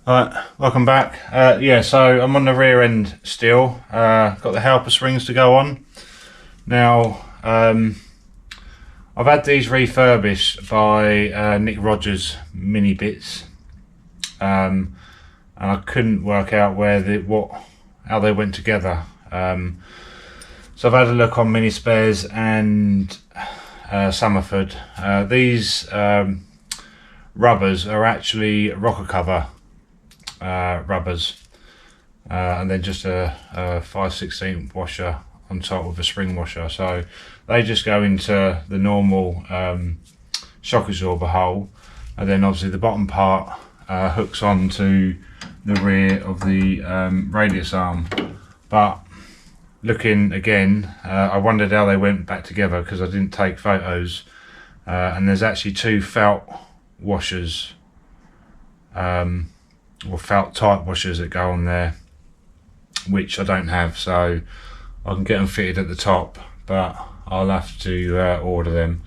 Right, welcome back. Yeah, so I'm on the rear end still. Got the helper springs to go on. Now, I've had these refurbished by Nick Rogers Mini Bits, and I couldn't work out how they went together. So I've had a look on Mini Spares and Summerford. These rubbers are actually rocker cover rubbers, and then just a 5/16 washer on top with a spring washer. So they just go into the normal shock absorber hole, and then obviously the bottom part hooks onto the rear of the radius arm. But looking again, I wondered how they went back together because I didn't take photos, and there's actually two felt washers, or felt type washers that go on there, which I don't have, so I can get them fitted at the top, but I'll have to order them.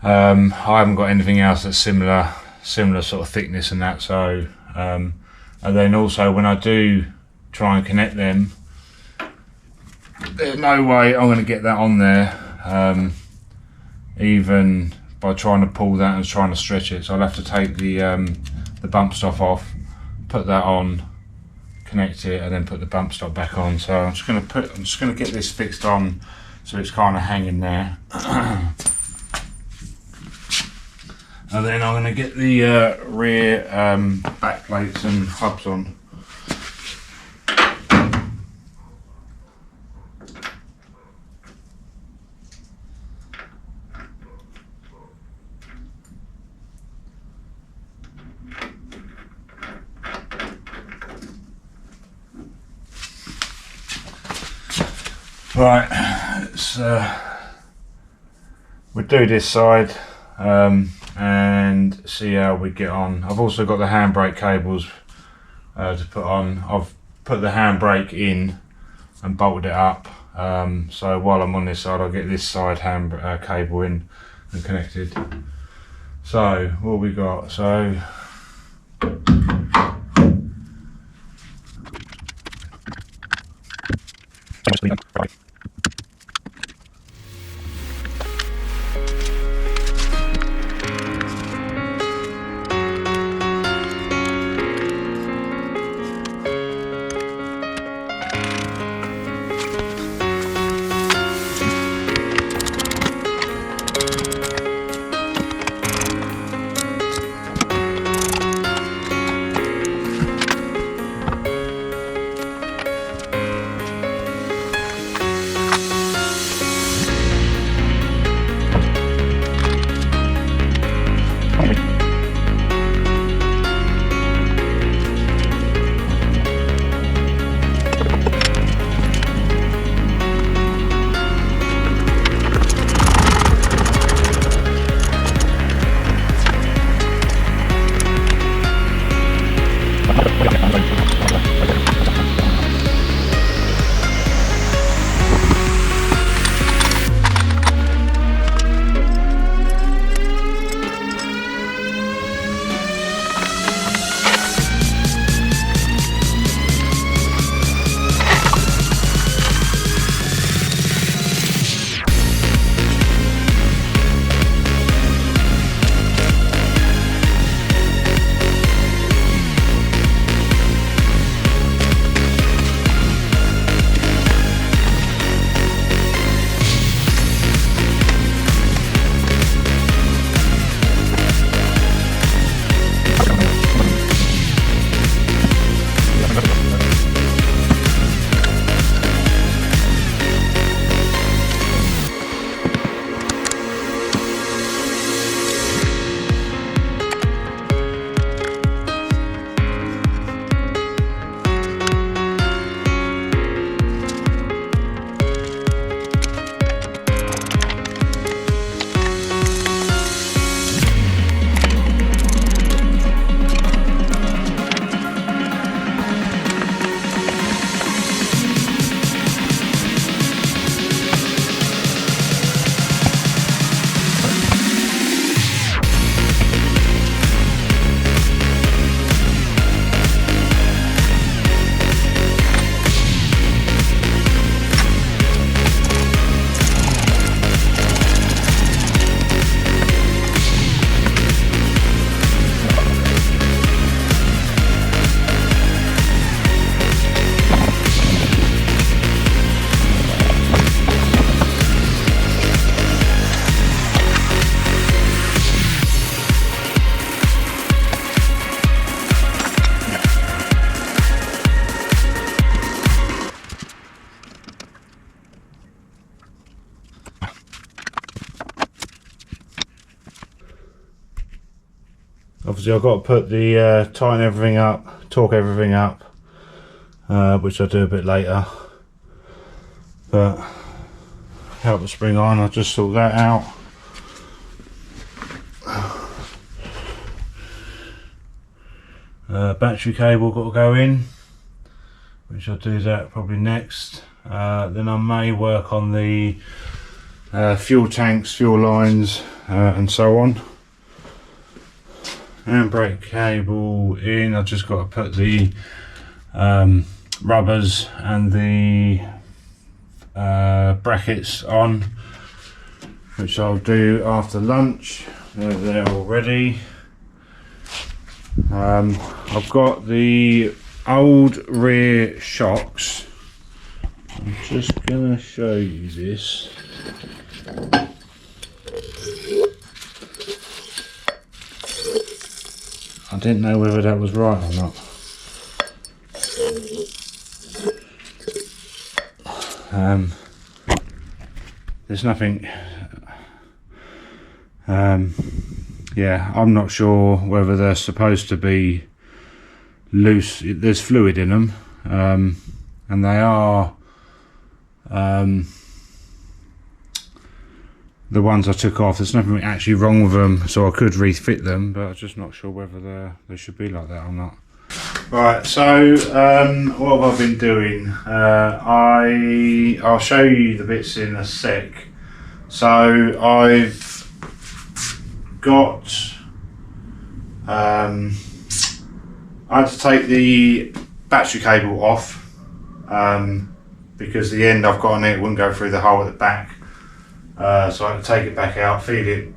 I haven't got anything else that's similar sort of thickness and that, so and then also when I do try and connect them, there's no way I'm going to get that on there, even by trying to pull that and trying to stretch it. So I'll have to take the bump stop off, put that on, connect it, and then put the bump stop back on. So I'm just going to get this fixed on so it's kind of hanging there. And then I'm going to get the rear back plates and hubs on. Right, we'll do this side and see how we get on. I've also got the handbrake cables to put on. I've put the handbrake in and bolted it up, so while I'm on this side I'll get this side cable in and connected. So what we got, so Obviously I've got to put the tighten everything up, torque everything up, which I'll do a bit later. But help the spring on, I'll just sort that out. Battery cable got to go in, which I'll do that probably next. Then I may work on the fuel tanks, fuel lines, and so on. Handbrake cable in. I've just got to put the rubbers and the brackets on, which I'll do after lunch. They're there already. I've got the old rear shocks. I'm just gonna show you this. I didn't know whether that was right or not. There's nothing. Yeah, I'm not sure whether they're supposed to be loose. There's fluid in them, and they are the ones I took off. There's nothing actually wrong with them, so I could refit them, but I'm just not sure whether they should be like that or not. Right, so what have I been doing? I'll show you the bits in a sec. So I've got I had to take the battery cable off because the end I've got on it wouldn't go through the hole at the back, so I had to take it back out, feed it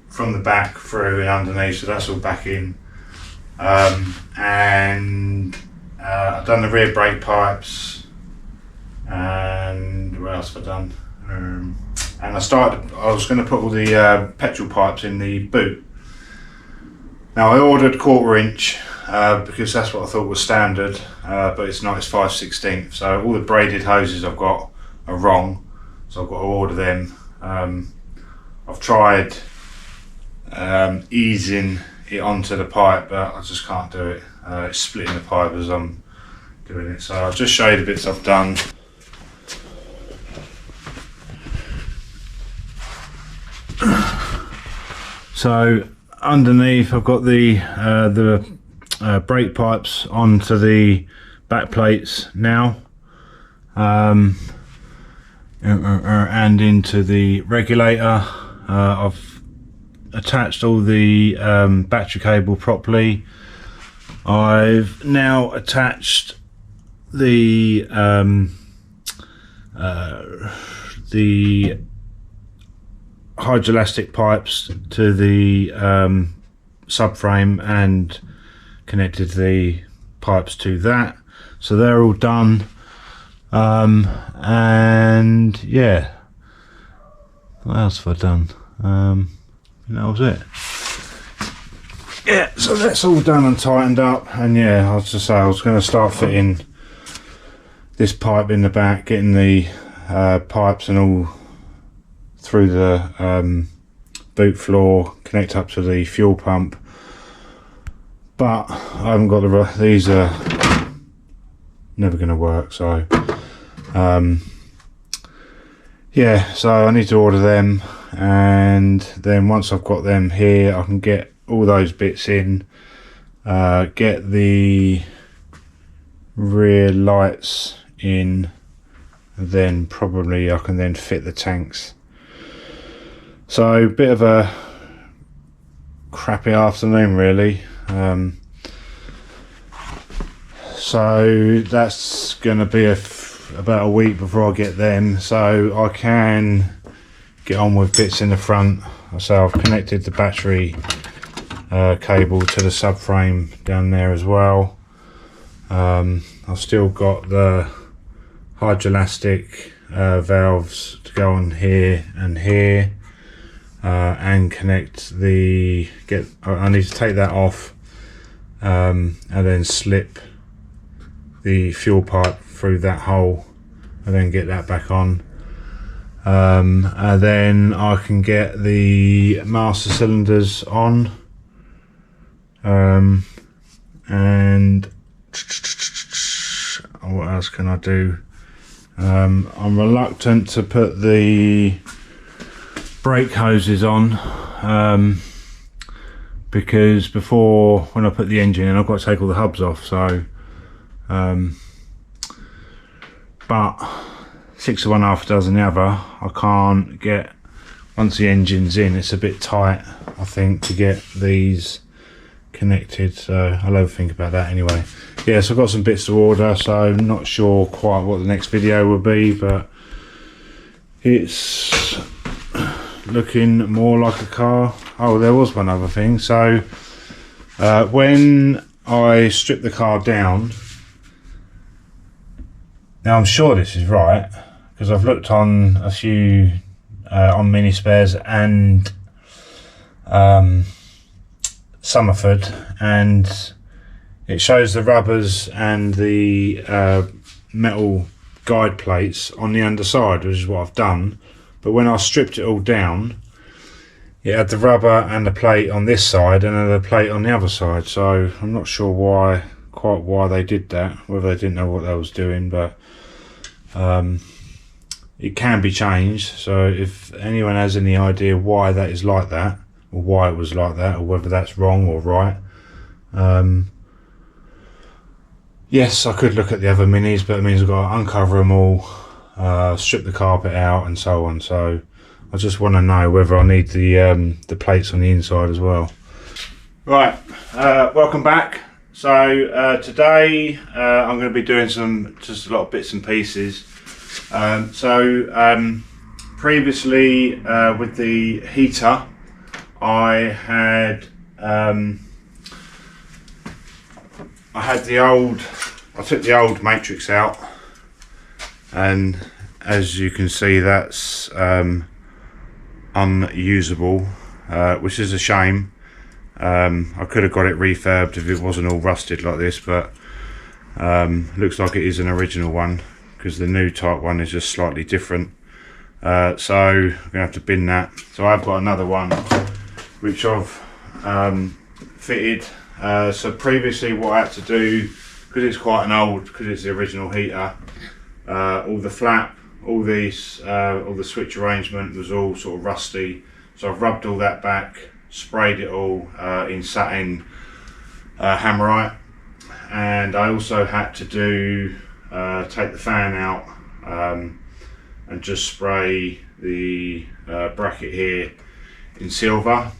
from the back through and underneath, so that's all back in. And I've done the rear brake pipes, and what else have I done? And I was going to put all the petrol pipes in the boot. Now I ordered 1/4 inch because that's what I thought was standard, but it's not, it's 5/16. So all the braided hoses I've got are wrong, so I've got to order them. I've tried easing it onto the pipe, but I just can't do it. It's splitting the pipe as I'm doing it. So I'll just show you the bits I've done. So underneath I've got the brake pipes onto the back plates now, and into the regulator. I've attached all the battery cable properly. I've now attached the hydroelastic pipes to the subframe and connected the pipes to that, so they're all done. And yeah, what else have I done? That was it. Yeah, so that's all done and tightened up, and yeah, I was going to start fitting this pipe in the back, getting the pipes and all through the boot floor, connect up to the fuel pump, but I haven't got these are never going to work, so yeah, so I need to order them, and then once I've got them here I can get all those bits in, get the rear lights in, then probably I can then fit the tanks. So a bit of a crappy afternoon really. So that's going to be about a week before I get them, so I can get on with bits in the front. So I've connected the battery cable to the subframe down there as well. I've still got the hydroelastic valves to go on here and here, and connect the I need to take that off, and then slip the fuel pipe through that hole and then get that back on, and then I can get the master cylinders on, And what else can I do? I'm reluctant to put the brake hoses on, because before, when I put the engine in, I've got to take all the hubs off. So but 6 of one, half a dozen the other. I can't get, once the engine's in, it's a bit tight, I think, to get these connected. So I'll have a think about that anyway. Yeah, so I've got some bits to order, so I'm not sure quite what the next video will be, but it's looking more like a car. Oh, there was one other thing. So when I stripped the car down, now I'm sure this is right because I've looked on a few on Mini Spares and Summerford, and it shows the rubbers and the metal guide plates on the underside, which is what I've done. But when I stripped it all down, it had the rubber and the plate on this side and the plate on the other side. So I'm not sure quite why they did that, whether they didn't know what they was doing, but it can be changed. So if anyone has any idea why that is like that, or why it was like that, or whether that's wrong or right, yes, I could look at the other Minis, but it means I've got to uncover them all, strip the carpet out and so on. So I just want to know whether I need the plates on the inside as well. Right, welcome back. So today I'm going to be doing just a lot of bits and pieces. Previously with the heater, I took the old matrix out, and as you can see, that's unusable, which is a shame. I could have got it refurbed if it wasn't all rusted like this, but looks like it is an original one because the new type one is just slightly different. So I'm gonna have to bin that. So I've got another one which I've fitted. So previously what I had to do, because it's quite an old, because it's the original heater, all the flap, all the switch arrangement was all sort of rusty. So I've rubbed all that back, sprayed it all in satin hammerite, and I also had to do take the fan out and just spray the bracket here in silver.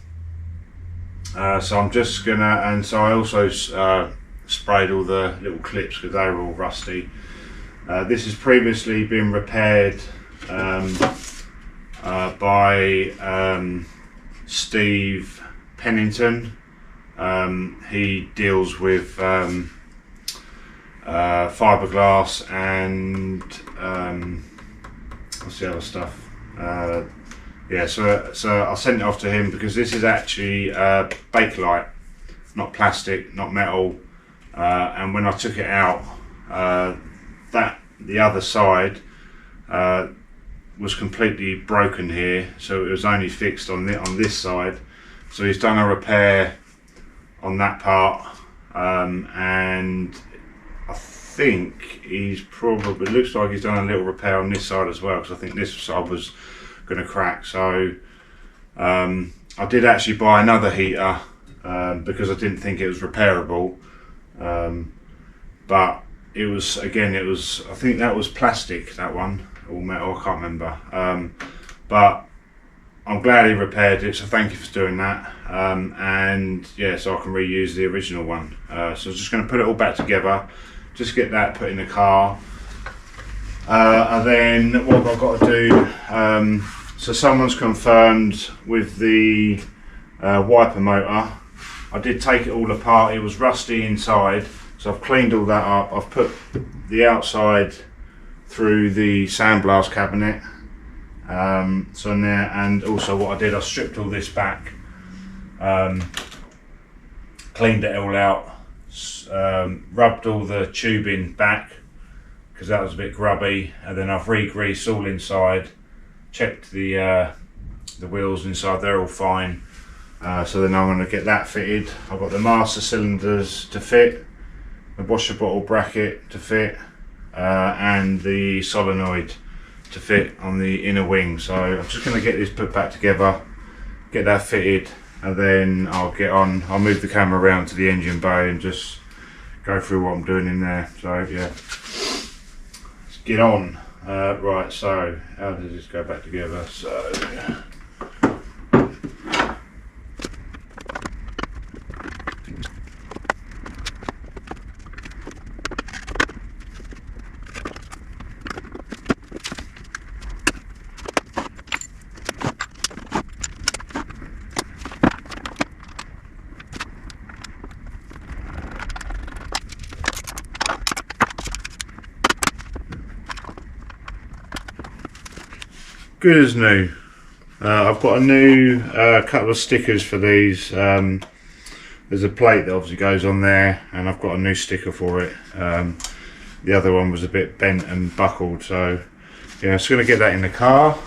So I'm just gonna, and so I also sprayed all the little clips because they were all rusty. This has previously been repaired by Steve Pennington. He deals with fiberglass and what's the other stuff? Yeah, so I sent it off to him because this is actually Bakelite, not plastic, not metal. And when I took it out, the other side was completely broken here, so it was only fixed on this side. So he's done a repair on that part, and I think he's probably, it looks like he's done a little repair on this side as well, because I think this side was going to crack. So I did actually buy another heater because I didn't think it was repairable, but it was, again, it was, I think that was plastic, that one, or metal, I can't remember, but I'm glad he repaired it, so thank you for doing that. And yeah, so I can reuse the original one. So I'm just going to put it all back together, just get that put in the car, and then what I've got to do, so someone's confirmed with the wiper motor. I did take it all apart, it was rusty inside, so I've cleaned all that up. I've put the outside through the sandblast cabinet. So now, and also what I did, I stripped all this back, cleaned it all out, rubbed all the tubing back because that was a bit grubby, and then I've re-greased all inside, checked the wheels inside, they're all fine. So then I'm going to get that fitted. I've got the master cylinders to fit, the washer bottle bracket to fit, and the solenoid to fit on the inner wing. So I'm just going to get this put back together, get that fitted, and then I'll move the camera around to the engine bay and just go through what I'm doing in there. So yeah, let's get on. Right, so how does this go back together? So good as new. I've got a new couple of stickers for these. There's a plate that obviously goes on there, and I've got a new sticker for it. The other one was a bit bent and buckled, so yeah, I'm just going to get that in the car.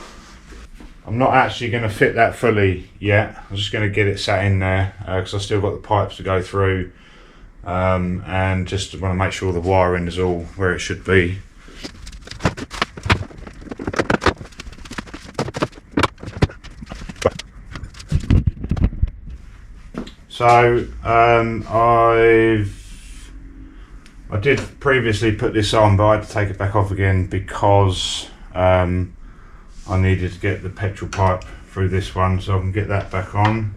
I'm not actually going to fit that fully yet. I'm just going to get it sat in there because I've still got the pipes to go through, and just want to make sure the wiring is all where it should be. So I did previously put this on, but I had to take it back off again because I needed to get the petrol pipe through this one, so I can get that back on.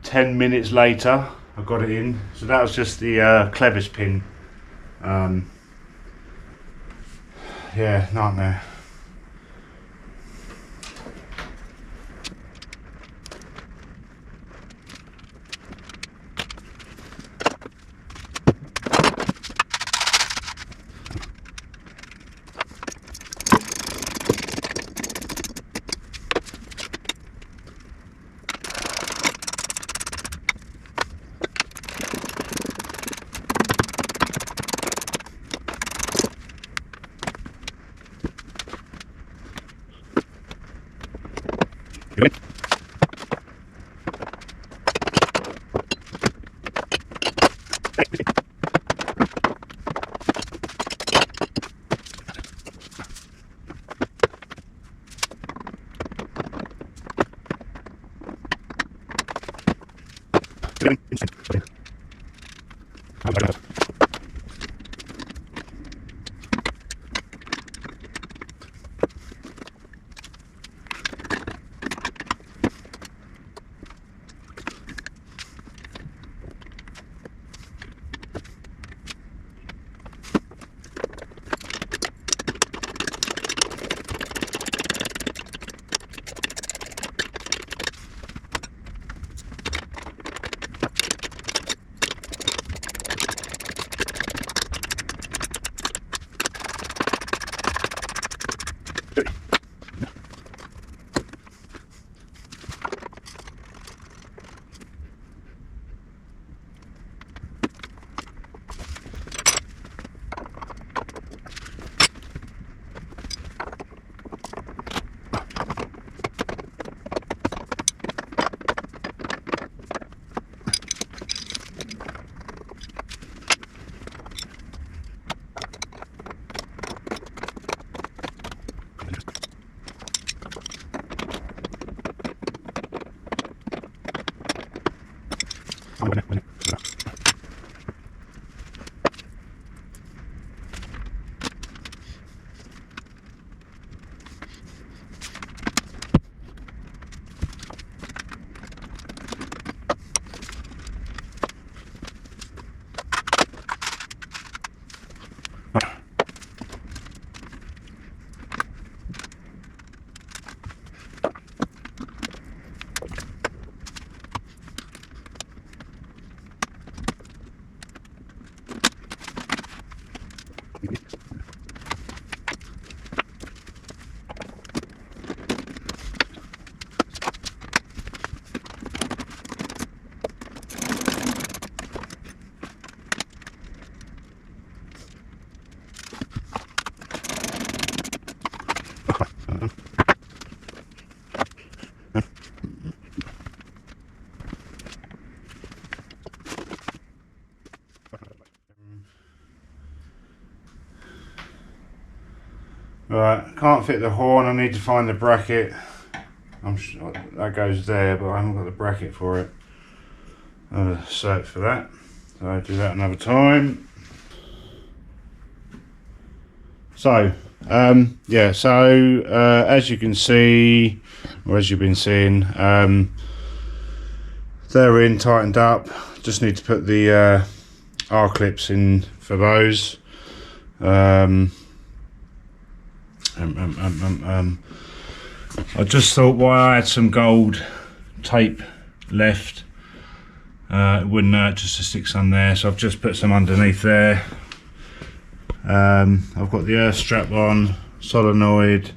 Ten minutes later, I got it in. So that was just the clevis pin. Yeah, nightmare. Right, can't fit the horn. I need to find the bracket. I'm sure that goes there, but I haven't got the bracket for it. I'll search for that. So I'll do that another time. So, yeah, so as you can see, or as you've been seeing, they're in, tightened up. Just need to put the R clips in for those. I just thought while I had some gold tape left, it wouldn't hurt just to stick some there, so I've just put some underneath there. I've got the earth strap on, solenoid,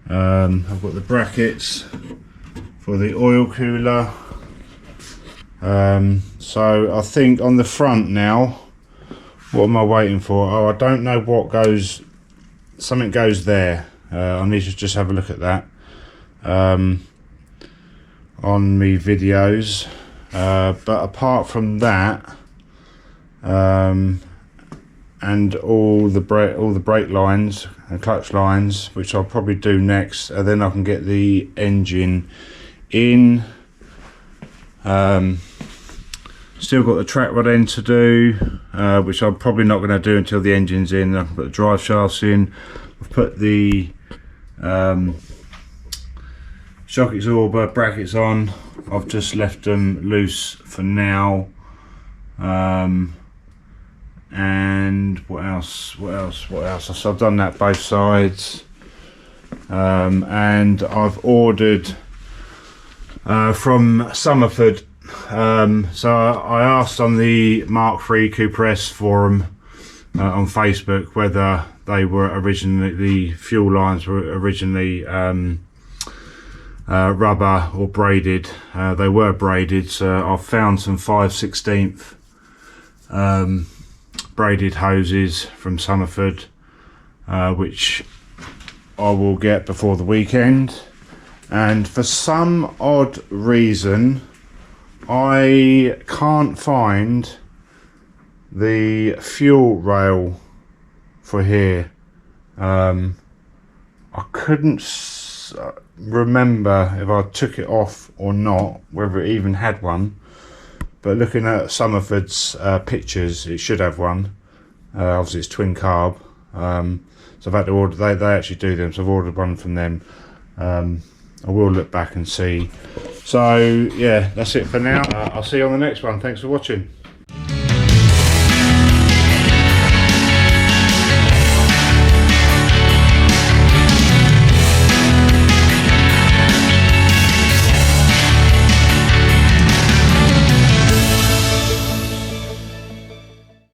I've got the brackets for the oil cooler. So I think on the front now, what am I waiting for? Oh, I don't know what goes, something goes there. I need to just have a look at that on me videos. But apart from that, and all the brake lines and clutch lines, which I'll probably do next, and then I can get the engine in. Still got the track rod end to do, which I'm probably not going to do until the engine's in. I can put the drive shafts in. I've put the shock absorber brackets on. I've just left them loose for now. And what else? So I've done that both sides. And I've ordered from Summerford. So I asked on the Mk3 Cooper S forum on Facebook whether they were originally, the fuel lines were originally rubber or braided. They were braided, so I've found some 5/16 braided hoses from Summerford, which I will get before the weekend. And for some odd reason, I can't find the fuel rail for here. I couldn't remember if I took it off or not, whether it even had one. But looking at Summerford's pictures, it should have one. Obviously it's twin carb. So I've had to order, they actually do them, so I've ordered one from them. I will look back and see. So yeah, that's it for now. I'll see you on the next one. Thanks for watching.